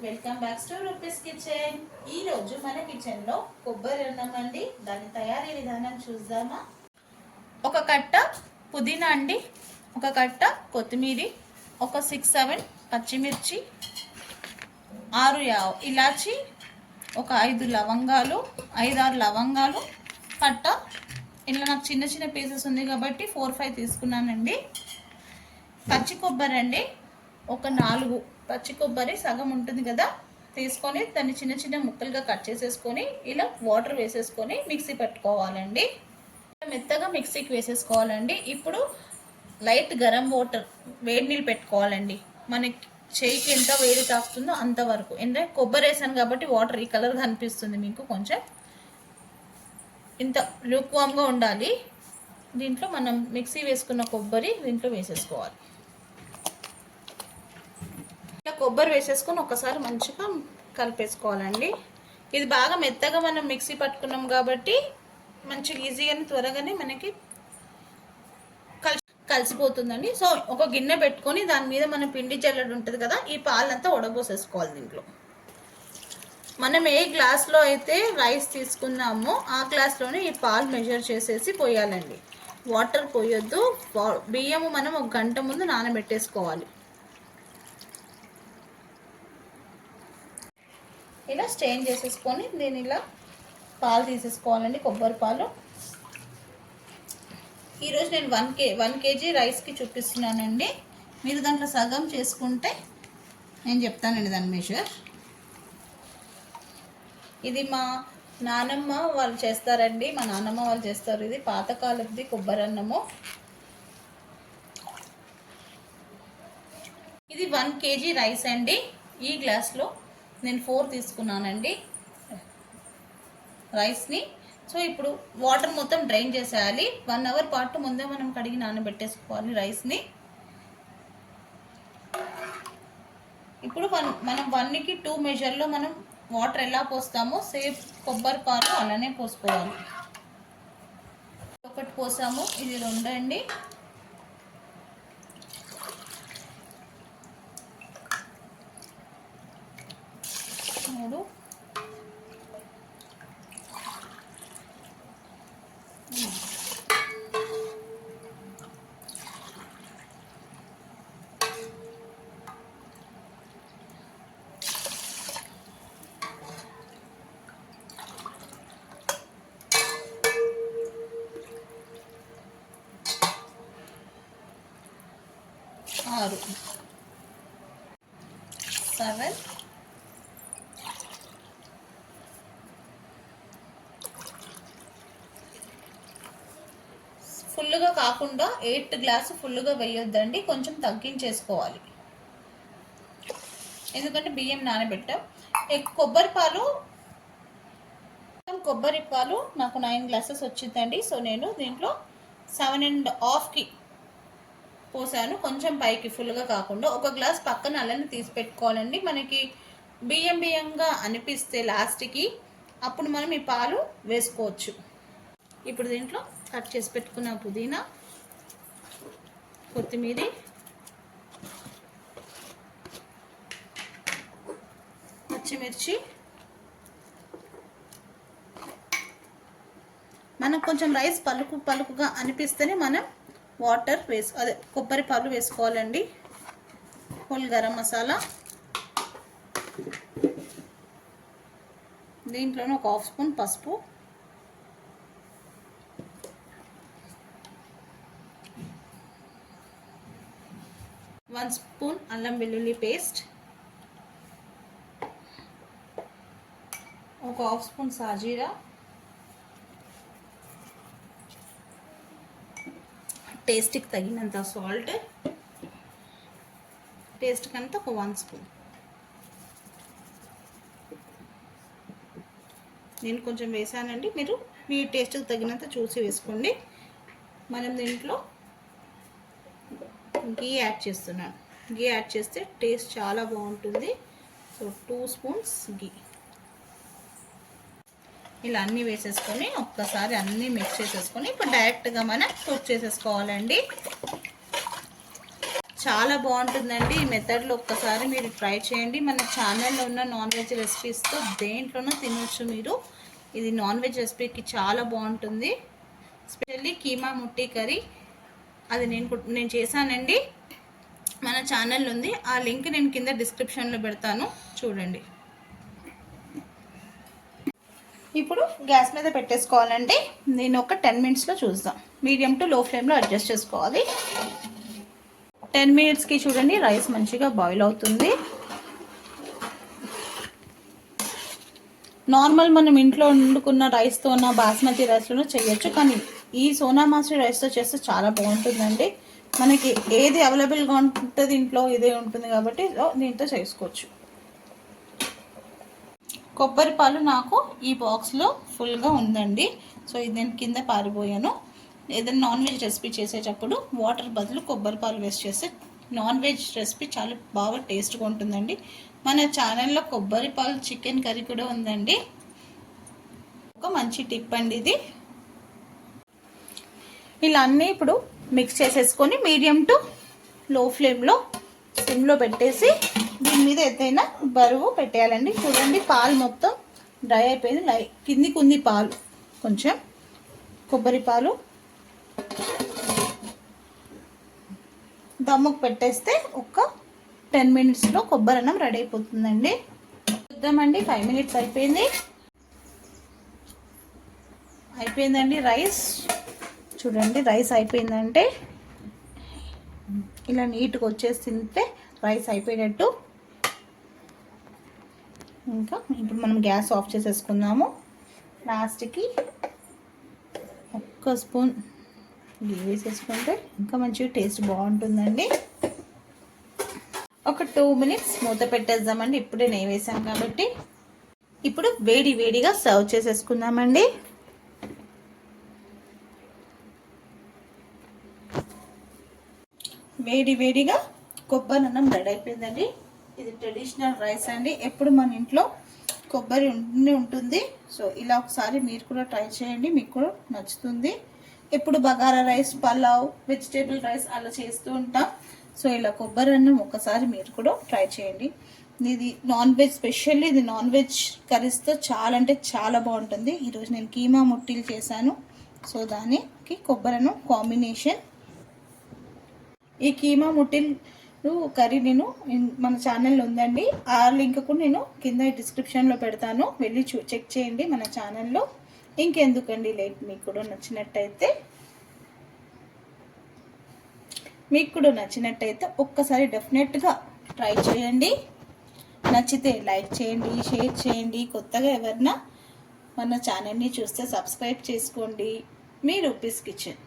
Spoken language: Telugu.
Welcome back to rupees kitchen. ఈ రోజు మన కిచెన్ లో కొబ్బరి అన్నం అండి. దాని తయారీ విధానం చూద్దామా. ఒక కట్ట పుదీనా అండి, ఒక కట్ట కొత్తిమీర, ఒక 6-7 పచ్చిమిర్చి, 6 ఇలాచి, ఒక 5 లవంగాలు, 5-6 లవంగాలు కట్ట. ఇలా నాకు చిన్న చిన్న పీసెస్ ఉంది కాబట్టి 4-5 తీసుకున్నానండి. పచ్చి కొబ్బరి అండి, ఒక 4 పచ్చి కొబ్బరి సగం ఉంటుంది కదా, తీసుకొని దాన్ని చిన్న చిన్న ముక్కలుగా కట్ చేసేసుకొని ఇలా వాటర్ వేసేసుకొని మిక్సీ పెట్టుకోవాలండి. మెత్తగా మిక్సీకి వేసేసుకోవాలండి. ఇప్పుడు లైట్ గరం వాటర్, వేడి నీళ్ళు పెట్టుకోవాలండి. మనకి చేయికి ఎంత వేడి తాకుతుందో అంతవరకు. ఎందుకంటే కొబ్బరి వేసాను కాబట్టి వాటర్ ఈ కలర్ కనిపిస్తుంది మీకు. కొంచెం ఇంత లూక్వామ్గా ఉండాలి. దీంట్లో మనం మిక్సీ వేసుకున్న కొబ్బరి దీంట్లో వేసేసుకోవాలి. కొబ్బరి వేసేసుకొని ఒకసారి మంచిగా కలిపేసుకోవాలండి. ఇది బాగా మెత్తగా మనం మిక్సీ పట్టుకున్నాం కాబట్టి మంచిగా ఈజీగానే త్వరగానే మనకి కలిసిపోతుందండి. సో ఒక గిన్నె పెట్టుకొని దాని మీద మనం పిండి జల్లెడ ఉంటుంది కదా, ఈ పాలంతా ఉడబోసేసుకోవాలి. దీంట్లో మనం ఏ గ్లాస్లో అయితే రైస్ తీసుకున్నామో ఆ గ్లాస్లోనే ఈ పాలు మెజర్ చేసేసి పోయాలండి. వాటర్ పోయొద్దు. బియ్యము మనం 1 గంట ముందు నానబెట్టేసుకోవాలి. ఇలా స్టెయిన్ చేసేసుకొని దీని ఇలా పాలు తీసేసుకోవాలండి, కొబ్బరి పాలు. ఈరోజు నేను 1 కేజీ రైస్కి చూపిస్తున్నానండి. మీరు దాంట్లో సగం చేసుకుంటే నేను చెప్తానండి దాని మెజర్. ఇది మా నానమ్మ వాళ్ళు చేస్తారండి, మా నానమ్మ వాళ్ళు చేస్తారు. ఇది పాతకాలది కొబ్బరి అన్నము. ఇది 1 కేజీ రైస్ అండి. ఈ గ్లాస్లో నేను 4 తీసుకున్నానండి రైస్ని. సో ఇప్పుడు వాటర్ మొత్తం డ్రైన్ చేసేయాలి. 1 అవర్ పాటు ముందే మనం కడిగి నానబెట్టేసుకోవాలి రైస్ని. ఇప్పుడు మనం 1కి 2 మెజర్లో మనం వాటర్ ఎలా పోస్తామో సేమ్ కొబ్బరి పాలు అలానే పోసుకోవాలి. 1 పోసాము, ఇది 2 అండి. 3, 6, 7, ఫుల్గా కాకుండా 8 గ్లాసు ఫుల్గా వేయొద్దండి, కొంచెం తగ్గించేసుకోవాలి. ఎందుకంటే బియ్యం నానబెట్టాం. కొబ్బరి పాలు నాకు 9 గ్లాసెస్ వచ్చిందండి. సో నేను దీంట్లో 7.5కి పోసాను, కొంచెం పైకి ఫుల్గా కాకుండా. 1 గ్లాస్ పక్కన అలానే తీసి పెట్టుకోవాలండి. మనకి బియ్యంగా అనిపిస్తే లాస్ట్కి అప్పుడు మనం ఈ పాలు వేసుకోవచ్చు. ఇప్పుడు దీంట్లో కట్ చేసి పెట్టుకున్న పుదీనా, కొత్తిమీర, పచ్చిమిర్చి, మనకు కొంచెం రైస్ పలుకుగా అనిపిస్తేనే మనం వాటర్ కొబ్బరి పాలు వేసుకోవాలండి. హోల్ గరం మసాలా, దీంట్లోనే ఒక 1/2 స్పూన్ పసుపు, 1 స్పూన్ అల్లం వెల్లుల్లి పేస్ట్, ఒక 1/2 స్పూన్ సాజీరా, టేస్ట్కి తగినంత సాల్ట్, టేస్ట్కి అంతా ఒక 1 స్పూన్. నేను కొంచెం వేసానండి, మీరు మీ టేస్ట్కి తగినంత చూసి వేసుకోండి. మనం దీంట్లో గీ యాడ్ చేస్తున్నాను. గీ యాడ్ చేస్తే టేస్ట్ చాలా బాగుంటుంది. సో 2 స్పూన్స్ గీ. ఇలా అన్నీ వేసేసుకొని ఒక్కసారి అన్నీ మిక్స్ చేసేసుకొని ఇప్పుడు డైరెక్ట్గా మనం కుక్ చేసేసుకోవాలండి. చాలా బాగుంటుందండి. ఈ మెథడ్లో ఒక్కసారి మీరు ట్రై చేయండి. మన ఛానల్లో ఉన్న నాన్ వెజ్ రెసిపీస్తో దేంట్లోనూ తినొచ్చు మీరు. ఇది నాన్ వెజ్ రెసిపీకి చాలా బాగుంటుంది. స్పెషల్లీ కీమా ముట్టి కర్రీ అది నేను చేశానండి. మన ఛానల్ ఉంది, ఆ లింక్ నేను కింద డిస్క్రిప్షన్లో పెడతాను, చూడండి. ఇప్పుడు గ్యాస్ మీద పెట్టేసుకోవాలండి. నేను ఒక 10 మినిట్స్లో చూద్దాం. మీడియం టు లో ఫ్లేమ్లో అడ్జస్ట్ చేసుకోవాలి. 10 మినిట్స్కి చూడండి రైస్ మంచిగా బాయిల్ అవుతుంది. నార్మల్ మనం ఇంట్లో వండుకున్న రైస్తో ఉన్న బాస్మతి రైస్లో చేయొచ్చు, కానీ ఈ సోనా మసూరి రైస్తో చేస్తే చాలా బాగుంటుందండి. మనకి ఏది అవైలబుల్గా ఉంటుంది ఇంట్లో ఇదే ఉంటుంది కాబట్టి దీంతో చేసుకోవచ్చు. కొబ్బరి పాలు నాకు ఈ బాక్స్లో ఫుల్గా ఉందండి. సో ఇది నేను కింద పారిపోయాను. ఏదైనా నాన్ వెజ్ రెసిపీ చేసేటప్పుడు వాటర్ బదులు కొబ్బరి పాలు వేస్ట్ చేస్తే నాన్ వెజ్ రెసిపీ చాలా బాగా టేస్ట్గా ఉంటుందండి. మన ఛానల్లో కొబ్బరి పాలు చికెన్ కర్రీ కూడా ఉందండి. ఒక మంచి టిప్ అండి ఇది. ఇలా అన్నీ ఇప్పుడు మిక్స్ చేసేసుకొని మీడియం టు లో ఫ్లేమ్లో సిమ్లో పెట్టేసి దీని మీద ఏదైనా బరువు పెట్టేయాలండి. చూడండి పాలు మొత్తం డ్రై అయిపోయింది. కిందికి ఉంది పాలు, కొంచెం కొబ్బరి పాలు. దమ్ముకు పెట్టేస్తే ఒక 10 మినిట్స్లో కొబ్బరి అన్నం రెడీ అయిపోతుందండి. చూద్దామండి. 5 మినిట్స్ అయిపోయిందండి. రైస్ చూడండి, రైస్ అయిపోయిందంటే ఇలా నీట్గా వచ్చేసి తింటే రైస్ అయిపోయినట్టు. ఇంకా ఇప్పుడు మనం గ్యాస్ ఆఫ్ చేసేసుకుందాము. లాస్ట్కి ఒక్క స్పూన్ గీ వేసేసుకుంటే ఇంకా మంచిగా టేస్ట్ బాగుంటుందండి. ఒక 2 మినిట్స్ మూత పెట్టేద్దామండి. ఇప్పుడే నెయ్యి వేసాం కాబట్టి. ఇప్పుడు వేడిగా సర్వ్ చేసేసుకుందామండి. వేడిగా కొబ్బరి అన్నం రెడీ అయిపోయిందండి. ఇది ట్రెడిషనల్ రైస్ అండి. ఎప్పుడు మన ఇంట్లో కొబ్బరి ఉంటుంది. సో ఇలా ఒకసారి మీరు కూడా ట్రై చేయండి, మీకు కూడా నచ్చుతుంది. ఎప్పుడు bagara rice, pulao, vegetable rice అలా చేస్తూ ఉంటాం. సో ఇలా కొబ్బరి అన్నం ఒకసారి మీరు కూడా ట్రై చేయండి. ఇది నాన్ వెజ్, స్పెషల్లీ ఇది నాన్ వెజ్ కర్రీస్తో చాలా అంటే చాలా బాగుంటుంది. ఈరోజు నేను కీమా ముట్టీలు చేశాను. సో దానికి కొబ్బరి అన్నం కాంబినేషన్. ఈ కీమా ముట్టీలు కర్రీ నేను మన ఛానల్లో ఉందండి. ఆ లింక్ కూడా నేను కింద డిస్క్రిప్షన్లో పెడతాను, వెళ్ళి చెక్ చేయండి మన ఛానల్లో. ఇంకెందుకండి లేట్, మీకు కూడా నచ్చినట్టయితే ఒక్కసారి డెఫినెట్గా ట్రై చేయండి. నచ్చితే లైక్ చేయండి, షేర్ చేయండి. కొత్తగా ఎవరైనా మన ఛానల్ని చూస్తే సబ్స్క్రైబ్ చేసుకోండి. మీ రూపీస్ కిచెన్.